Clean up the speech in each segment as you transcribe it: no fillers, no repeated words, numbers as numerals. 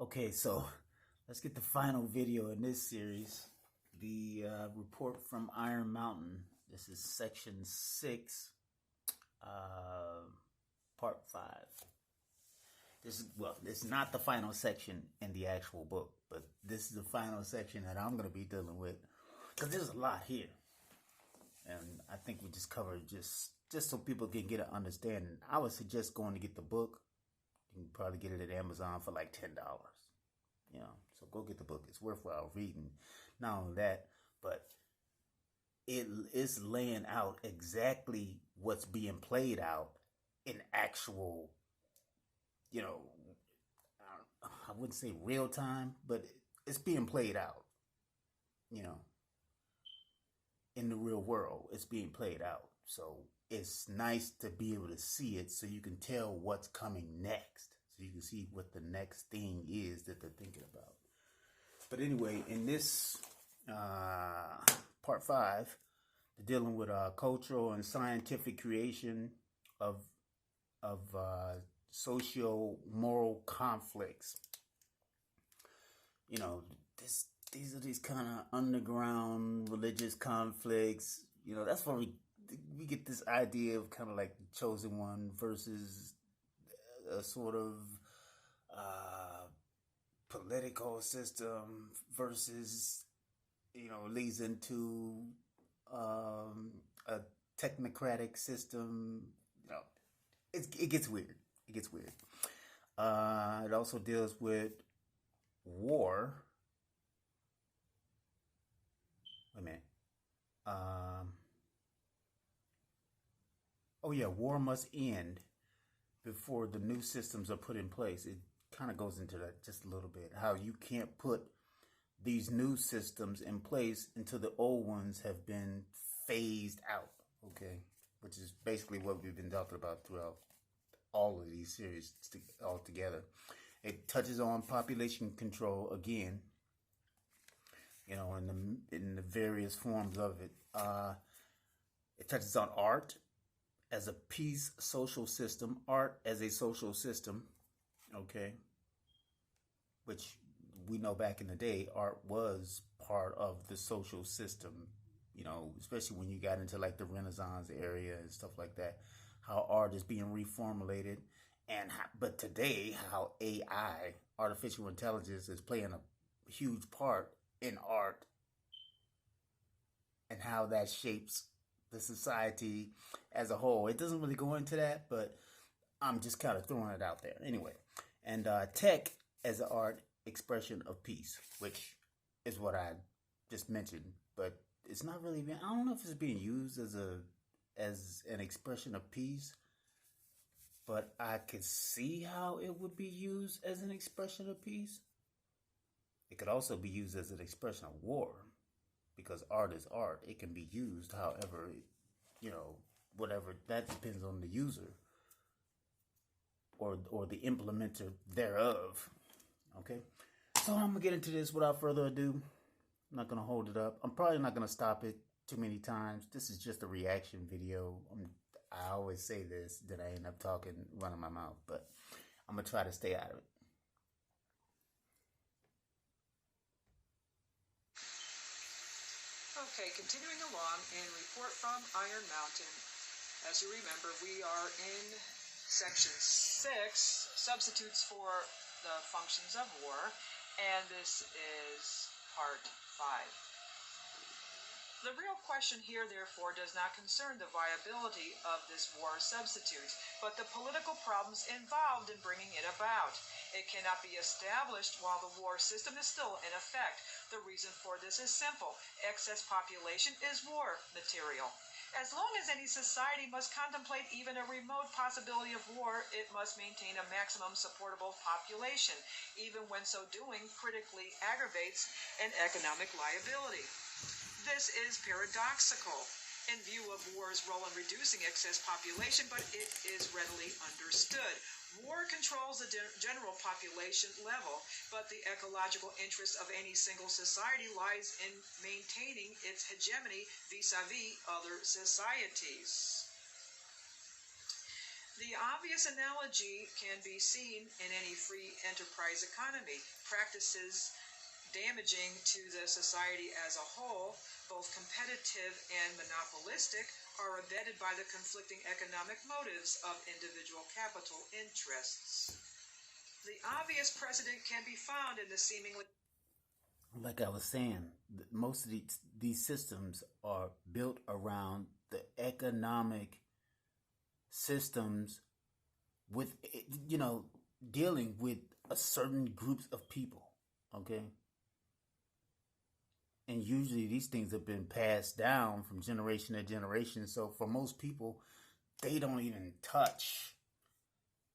Okay, so let's get the final video in this series. The report from Iron Mountain. This is section 6, part 5. This is not the final section in the actual book, but this is the final section that I'm going to be dealing with because there's a lot here, and I think we just covered just so people can get an understanding. I would suggest going to get the book. You can probably get it at Amazon for like $10. So go get the book. It's worthwhile reading. Not only that, but it is laying out exactly what's being played out in actual, I wouldn't say real time, but it's being played out, in the real world. It's being played out. So it's nice to be able to see it so you can tell what's coming next. So you can see what the next thing is that they're thinking about. But anyway, in this part 5, they're dealing with cultural and scientific creation of socio-moral conflicts. These are these kind of underground religious conflicts. That's why we get this idea of kind of like the chosen one versus a sort of political system versus, leads into a technocratic system. It gets weird. It gets weird. It also deals with war. Wait a minute. War must end before the new systems are put in place. It kind of goes into that just a little bit. How you can't put these new systems in place until the old ones have been phased out. Okay, which is basically what we've been talking about throughout all of these series all together. It touches on population control again. In the various forms of it. It touches on art as a peace social system, art as a social system, okay? Which we know back in the day, art was part of the social system, especially when you got into like the Renaissance area and stuff like that, how art is being reformulated. But today, how AI, artificial intelligence, is playing a huge part in art and how that shapes the society as a whole. It doesn't really go into that, but I'm just kind of throwing it out there. Anyway, and tech as an art expression of peace, which is what I just mentioned, but it's not really being, I don't know if it's being used as an expression of peace, but I could see how it would be used as an expression of peace. It could also be used as an expression of war, because art is art. It can be used however, whatever. That depends on the user or the implementer thereof. Okay? So I'm going to get into this without further ado. I'm not going to hold it up. I'm probably not going to stop it too many times. This is just a reaction video. I always say this, then I end up running my mouth, but I'm going to try to stay out of it. Okay, continuing along in Report from Iron Mountain. As you remember, we are in section 6, substitutes for the functions of war, and this is part 5. The real question here, therefore, does not concern the viability of this war substitute, but the political problems involved in bringing it about. It cannot be established while the war system is still in effect. The reason for this is simple. Excess population is war material. As long as any society must contemplate even a remote possibility of war, it must maintain a maximum supportable population, even when so doing critically aggravates an economic liability. This is paradoxical in view of war's role in reducing excess population, but it is readily understood. War controls the general population level, but the ecological interest of any single society lies in maintaining its hegemony vis-a-vis other societies. The obvious analogy can be seen in any free enterprise economy. Practices damaging to the society as a whole, both competitive and monopolistic, are abetted by the conflicting economic motives of individual capital interests. The obvious precedent can be found in the seemingly... Like I was saying, most of these systems are built around the economic systems with, dealing with a certain groups of people, okay? And usually these things have been passed down from generation to generation. So for most people, they don't even touch,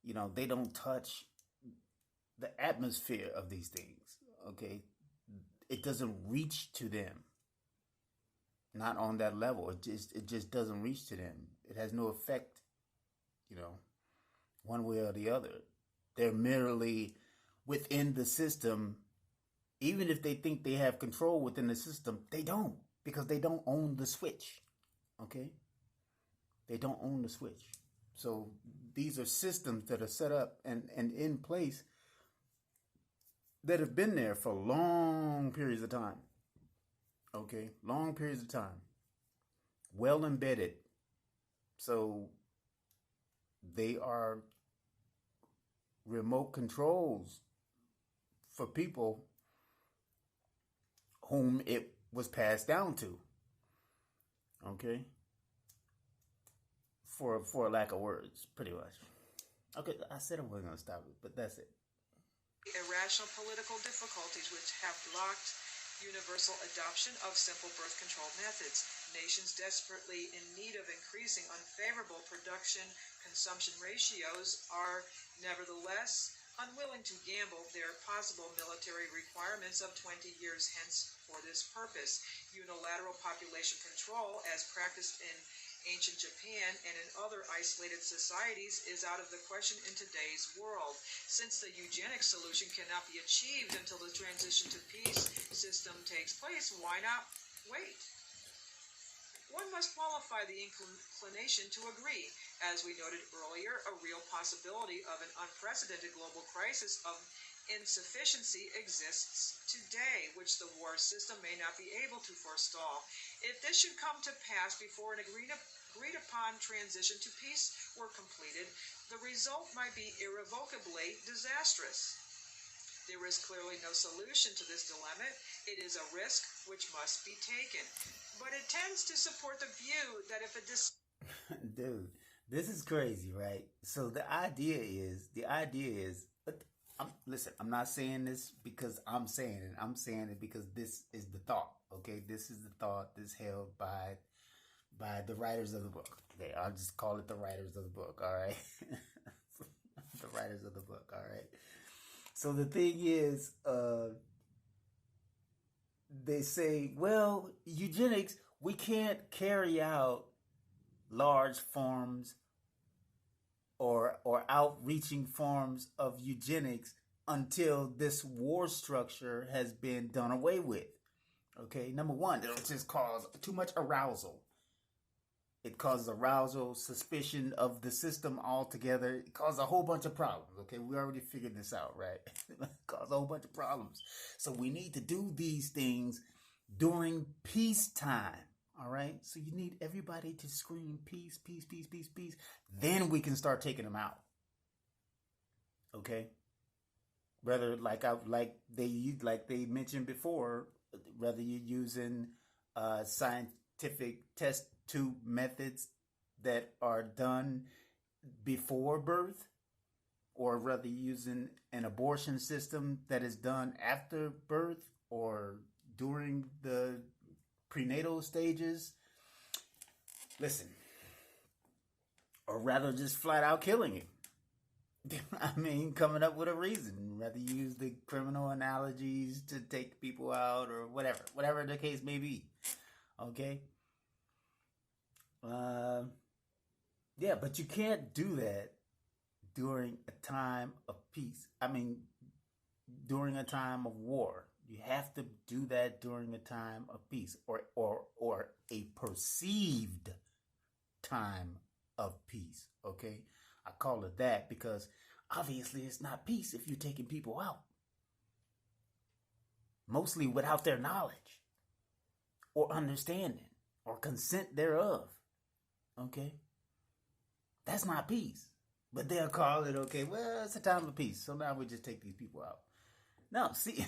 they don't touch the atmosphere of these things, okay? It doesn't reach to them. Not on that level. It just doesn't reach to them. It has no effect, one way or the other. They're merely within the system. Even if they think they have control within the system, they don't, because they don't own the switch. Okay? They don't own the switch. So these are systems that are set up and in place that have been there for long periods of time. Okay? Long periods of time. Well embedded. So they are remote controls for people whom it was passed down to. Okay? For lack of words, pretty much. Okay, I said I wasn't going to stop it, but that's it. Irrational political difficulties which have blocked universal adoption of simple birth control methods. Nations desperately in need of increasing unfavorable production-consumption ratios are nevertheless unwilling to gamble their possible military requirements of 20 years hence for this purpose. Unilateral population control, as practiced in ancient Japan and in other isolated societies, is out of the question in today's world. Since the eugenic solution cannot be achieved until the transition to peace system takes place, why not wait? One must qualify the inclination to agree. As we noted earlier, a real possibility of an unprecedented global crisis of insufficiency exists today, which the war system may not be able to forestall. If this should come to pass before an agreed upon transition to peace were completed, the result might be irrevocably disastrous. There is clearly no solution to this dilemma. It is a risk which must be taken. But it tends to support the view that if a Dude, this is crazy, right? So the idea is, listen, I'm not saying this because I'm saying it. I'm saying it because this is the thought, okay? This is the thought that's held by the writers of the book. Okay, I'll just call it the writers of the book, all right? The writers of the book, all right? So the thing is, they say, well, eugenics, we can't carry out large forms or outreaching forms of eugenics until this war structure has been done away with. Okay, number one, it'll just cause too much arousal. It causes arousal, suspicion of the system altogether. It causes a whole bunch of problems. Okay, we already figured this out, right? It causes a whole bunch of problems. So we need to do these things during peacetime. All right, so you need everybody to scream peace, peace, peace, peace, peace. Then we can start taking them out. Okay, whether like they mentioned before, whether you're using scientific test tube methods that are done before birth, or whether you're using an abortion system that is done after birth or during the prenatal stages. Listen, or rather just flat out killing you. I mean, coming up with a reason. Whether you use the criminal analogies to take people out or whatever the case may be. Okay? Yeah, but you can't do that during a time of peace. I mean, during a time of war. You have to do that during a time of peace, or a perceived time of peace. Okay, I call it that because obviously it's not peace if you're taking people out, mostly without their knowledge or understanding or consent thereof. Okay? That's not peace. But they'll call it, okay, well, it's a time of peace. So now we just take these people out. No, see,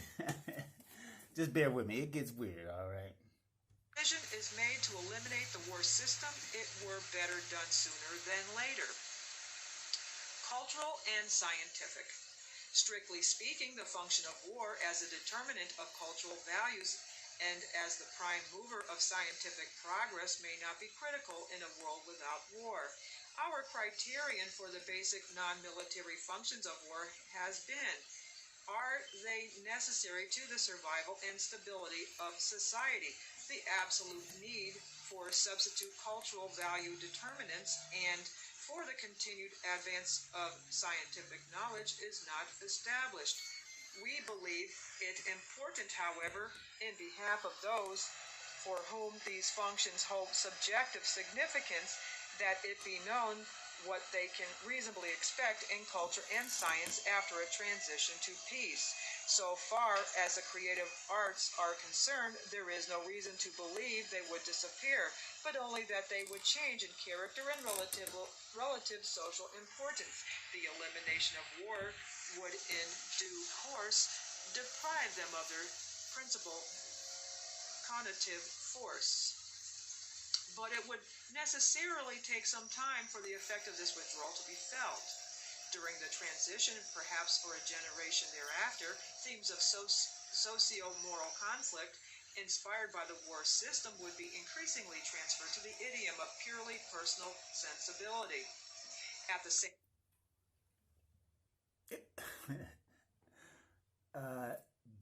just bear with me. It gets weird, all right? Decision is made to eliminate the war system, it were better done sooner than later. Cultural and scientific. Strictly speaking, the function of war as a determinant of cultural values and as the prime mover of scientific progress may not be critical in a world without war. Our criterion for the basic non-military functions of war has been: are they necessary to the survival and stability of society? The absolute need for substitute cultural value determinants and for the continued advance of scientific knowledge is not established. We believe it important, however, in behalf of those for whom these functions hold subjective significance, that it be known what they can reasonably expect in culture and science after a transition to peace. So far as the creative arts are concerned, there is no reason to believe they would disappear, but only that they would change in character and relative social importance. The elimination of war would in due course deprive them of their principal connotative force. But it would necessarily take some time for the effect of this withdrawal to be felt. During the transition, perhaps for a generation thereafter, themes of socio-moral conflict inspired by the war system would be increasingly transferred to the idiom of purely personal sensibility. At the same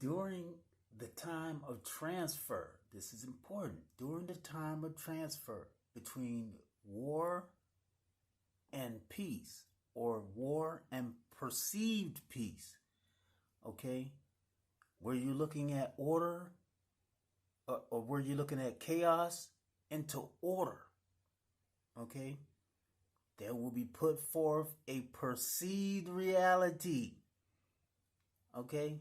during the time of transfer, this is important, during the time of transfer between war and peace, or war and perceived peace, okay, were you looking at order, or were you looking at chaos into order, okay, there will be put forth a perceived reality, okay,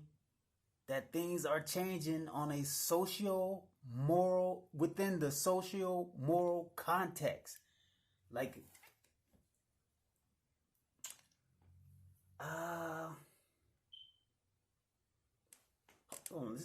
that things are changing on a socio-moral, within the socio-moral context. Like, hold on.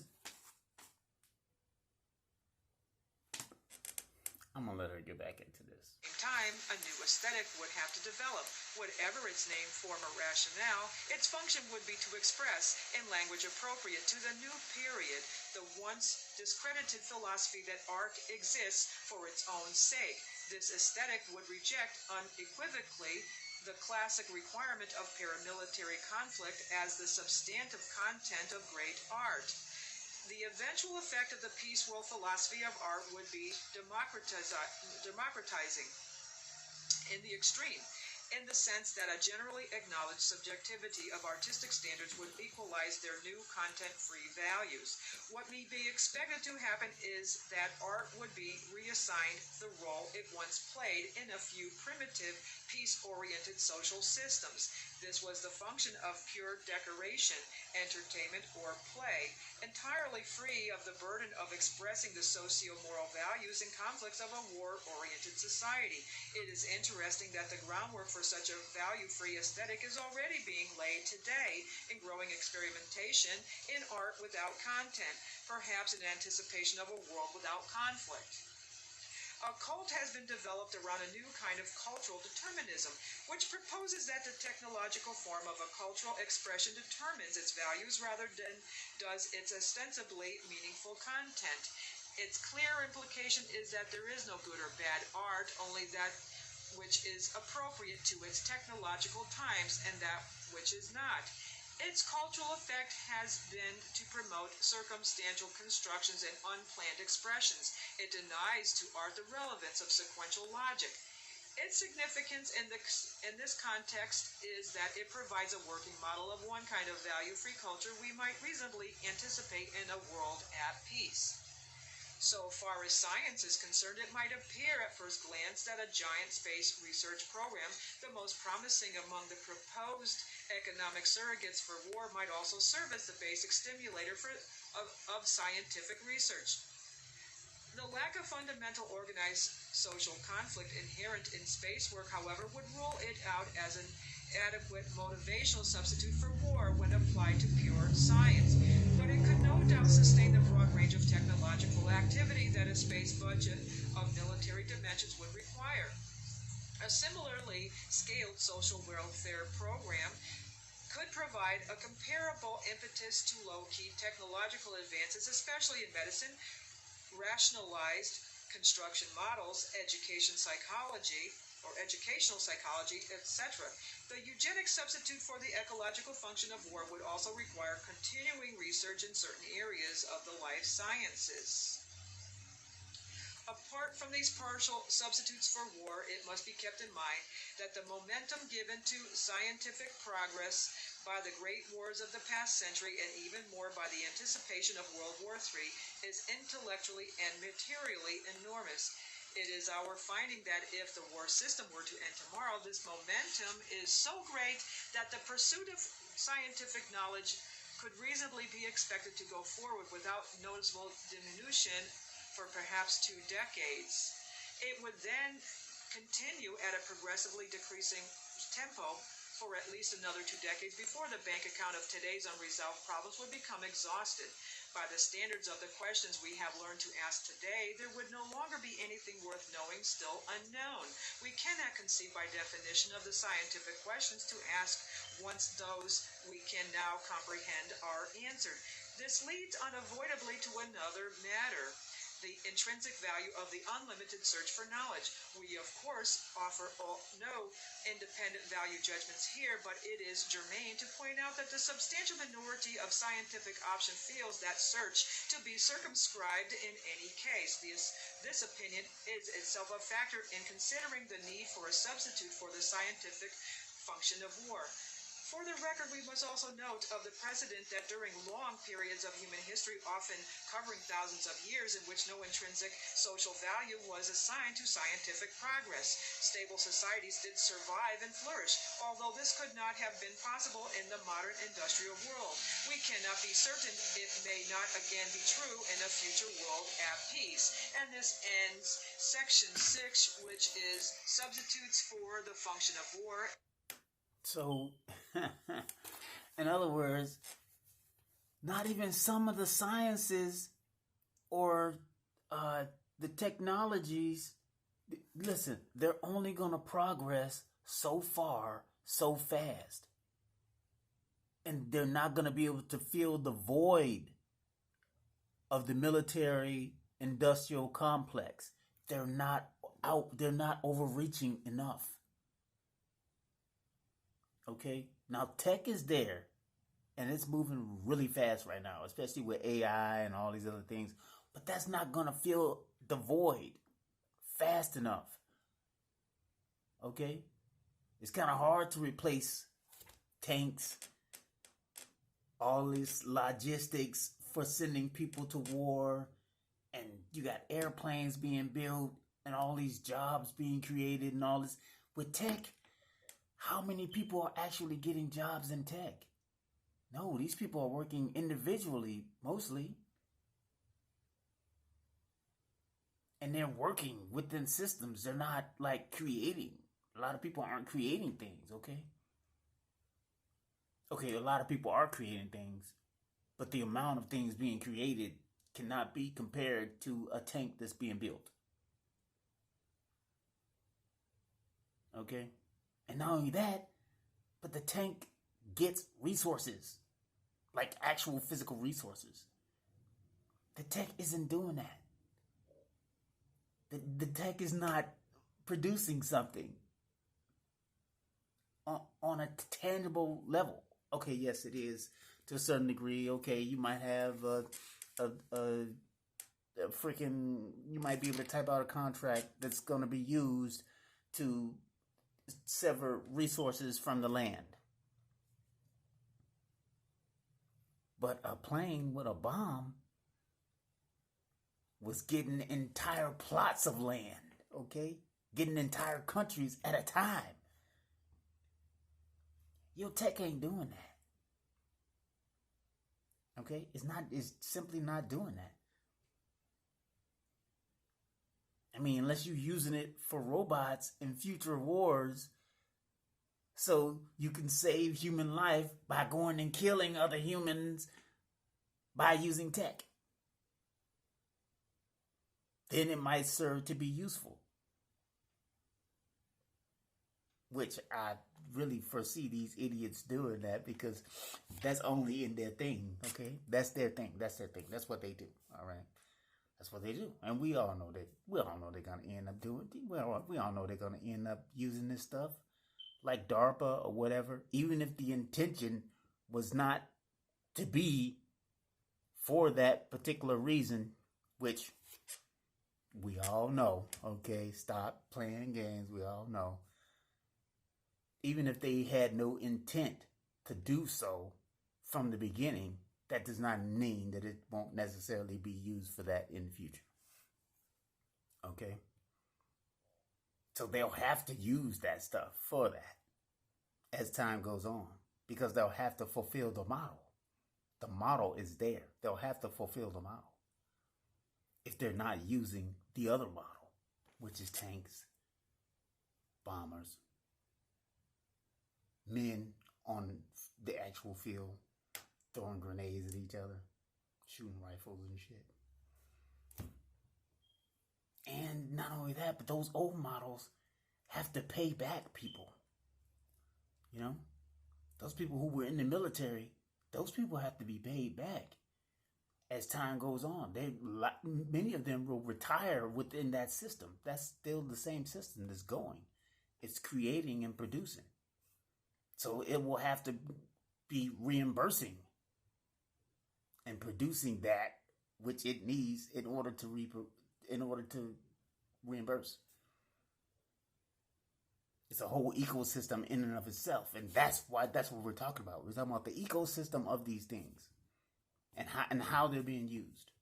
I'm gonna let her get back into this. Time, a new aesthetic would have to develop. Whatever its name, form, or rationale, its function would be to express, in language appropriate to the new period, the once discredited philosophy that art exists for its own sake. This aesthetic would reject unequivocally the classic requirement of paramilitary conflict as the substantive content of great art. The eventual effect of the peace world philosophy of art would be democratizing in the extreme, in the sense that a generally acknowledged subjectivity of artistic standards would equalize their new content-free values. What may be expected to happen is that art would be reassigned the role it once played in a few primitive, peace-oriented social systems. This was the function of pure decoration, entertainment, or play, entirely free of the burden of expressing the socio-moral values and conflicts of a war-oriented society. It is interesting that the groundwork for such a value-free aesthetic is already being laid today in growing experimentation in art without content, perhaps in anticipation of a world without conflict. A cult has been developed around a new kind of cultural determinism, which proposes that the technological form of a cultural expression determines its values rather than does its ostensibly meaningful content. Its clear implication is that there is no good or bad art, only that which is appropriate to its technological times and that which is not. Its cultural effect has been to promote circumstantial constructions and unplanned expressions. It denies to art the relevance of sequential logic. Its significance in this context is that it provides a working model of one kind of value-free culture we might reasonably anticipate in a world at peace. So far as science is concerned, it might appear at first glance that a giant space research program, the most promising among the proposed economic surrogates for war, might also serve as the basic stimulator of scientific research. The lack of fundamental organized social conflict inherent in space work, however, would rule it out as an adequate motivational substitute for war when applied to pure science. But it could no doubt sustain the broad range of technological activity that a space budget of military dimensions would require. A similarly scaled social welfare program could provide a comparable impetus to low-key technological advances, especially in medicine, rationalized construction models, educational psychology, etc. The eugenic substitute for the ecological function of war would also require continuing research in certain areas of the life sciences. Apart from these partial substitutes for war, it must be kept in mind that the momentum given to scientific progress by the great wars of the past century, and even more by the anticipation of World War III, is intellectually and materially enormous. It is our finding that if the war system were to end tomorrow, this momentum is so great that the pursuit of scientific knowledge could reasonably be expected to go forward without noticeable diminution for perhaps 2 decades. It would then continue at a progressively decreasing tempo for at least another 2 decades before the bank account of today's unresolved problems would become exhausted. By the standards of the questions we have learned to ask today, there would no longer be anything worth knowing still unknown. We cannot conceive by definition of the scientific questions to ask once those we can now comprehend are answered. This leads unavoidably to another matter: the intrinsic value of the unlimited search for knowledge. We, of course, offer no independent value judgments here, but it is germane to point out that the substantial minority of scientific option feels that search to be circumscribed in any case. This opinion is itself a factor in considering the need for a substitute for the scientific function of war. For the record, we must also note of the precedent that during long periods of human history, often covering thousands of years, in which no intrinsic social value was assigned to scientific progress, stable societies did survive and flourish, although this could not have been possible in the modern industrial world. We cannot be certain it may not again be true in a future world at peace. And this ends section 6, which is substitutes for the function of war. So, in other words, not even some of the sciences or the technologies, listen, they're only going to progress so far, so fast. And they're not going to be able to fill the void of the military industrial complex. They're not overreaching enough. Okay, now tech is there, and it's moving really fast right now, especially with AI and all these other things. But that's not going to fill the void fast enough. Okay, it's kind of hard to replace tanks, all this logistics for sending people to war, and you got airplanes being built and all these jobs being created and all this. With tech, how many people are actually getting jobs in tech? No, these people are working individually, mostly. And they're working within systems. They're not like creating. A lot of people aren't creating things, okay? Okay, a lot of people are creating things, but the amount of things being created cannot be compared to a tank that's being built. Okay? And not only that, but the tank gets resources, like actual physical resources. The tech isn't doing that. The tech is not producing something on a tangible level. Okay, yes, it is to a certain degree. Okay, you might have you might be able to type out a contract that's going to be used to sever resources from the land. But a plane with a bomb, was getting entire plots of land, okay? Getting entire countries at a time. Your tech ain't doing that. Okay? It's simply not doing that. I mean, unless you're using it for robots in future wars so you can save human life by going and killing other humans by using tech, then it might serve to be useful. Which I really foresee these idiots doing that, because that's only in their thing, okay? That's their thing. That's what they do, all right? That's what they do. And we all know they're going to end up doing it. We all know they're going to end up using this stuff like DARPA or whatever, even if the intention was not to be for that particular reason, which we all know, okay? Stop playing games. We all know. Even if they had no intent to do so from the beginning, that does not mean that it won't necessarily be used for that in the future. Okay? So they'll have to use that stuff for that as time goes on, because they'll have to fulfill the model. The model is there. They'll have to fulfill the model if they're not using the other model, which is tanks, bombers, men on the actual field throwing grenades at each other, shooting rifles and shit. And not only that, but those old models have to pay back people. You know? Those people who were in the military, those people have to be paid back as time goes on. Many of them will retire within that system. That's still the same system that's going. It's creating and producing. So it will have to be reimbursing and producing that which it needs in order to reimburse. It's a whole ecosystem in and of itself, and that's what we're talking about. We're talking about the ecosystem of these things and how they're being used.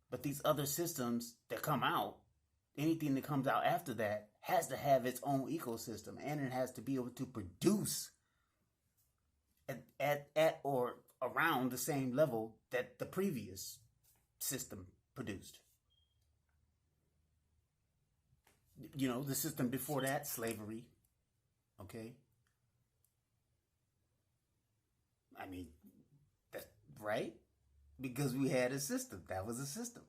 But these other systems that come out, anything that comes out after that has to have its own ecosystem, and it has to be able to produce at or around the same level that the previous system produced. You know, the system before that, slavery, okay? I mean, that's right? Because we had a system. That was a system.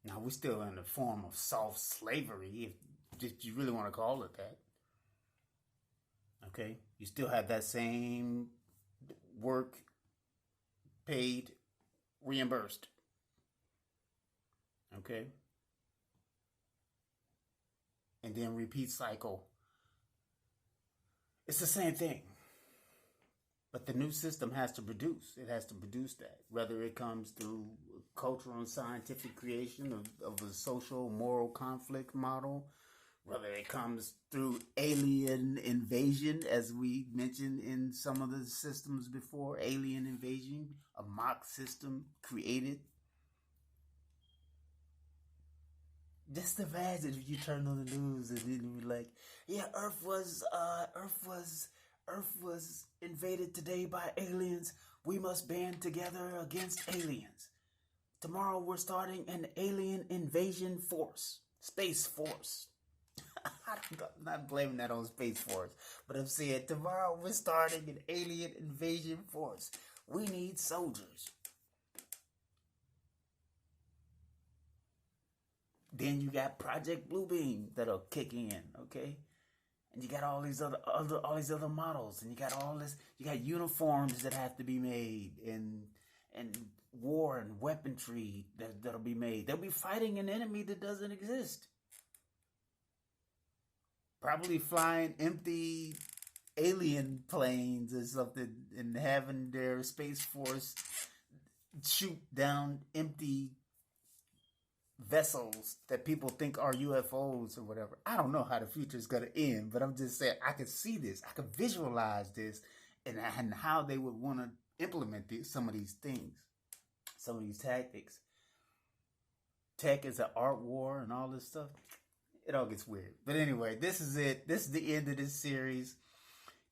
Now, we're still in the form of soft slavery, if you really want to call it that. Okay? You still have that same work, paid, reimbursed. Okay? And then repeat cycle. It's the same thing. But the new system has to produce. It has to produce that. Whether it comes through cultural and scientific creation of a social moral conflict model, whether it comes through alien invasion, as we mentioned in some of the systems before, alien invasion, a mock system created. Just imagine if you turn on the news and then you're like, yeah, Earth was invaded today by aliens. We must band together against aliens. Tomorrow we're starting an alien invasion force, Space Force. I'm not blaming that on Space Force, but I'm saying tomorrow we're starting an alien invasion force. We need soldiers. Then you got Project Bluebeam that'll kick in, okay? And you got all these other models, and you got all this. You got uniforms that have to be made, and war and weaponry that'll be made. They'll be fighting an enemy that doesn't exist. Probably flying empty alien planes or something, and having their Space Force shoot down empty vessels that people think are UFOs or whatever. I don't know how the future is going to end, but I'm just saying I could see this. I could visualize this and how they would want to implement some of these things. some of these tactics. Tech is an art war and all this stuff. It all gets weird. But anyway, this is it. This is the end of this series.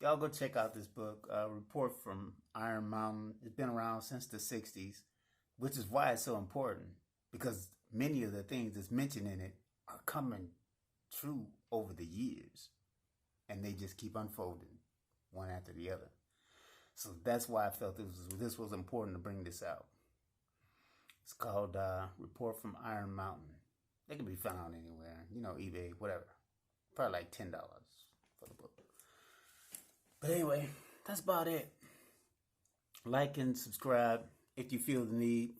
Y'all go check out this book, Report from Iron Mountain. It's been around since the 60s, which is why it's so important, because many of the things that's mentioned in it are coming true over the years, and they just keep unfolding one after the other. So that's why I felt this was important to bring this out. It's called Report from Iron Mountain. They can be found anywhere, eBay, whatever. Probably like $10 for the book. But anyway, that's about it. Like and subscribe if you feel the need.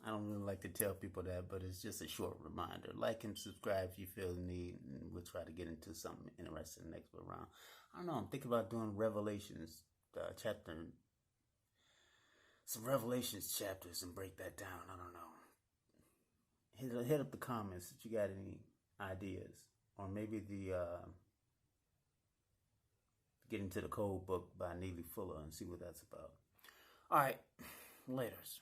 I don't really like to tell people that, but it's just a short reminder. Like and subscribe if you feel the need, and we'll try to get into something interesting next round. I don't know. I'm thinking about doing Revelations some Revelations chapters and break that down. I don't know. Hit up the comments if you got any ideas, or maybe the get into the Code Book by Neely Fuller and see what that's about. All right, laters.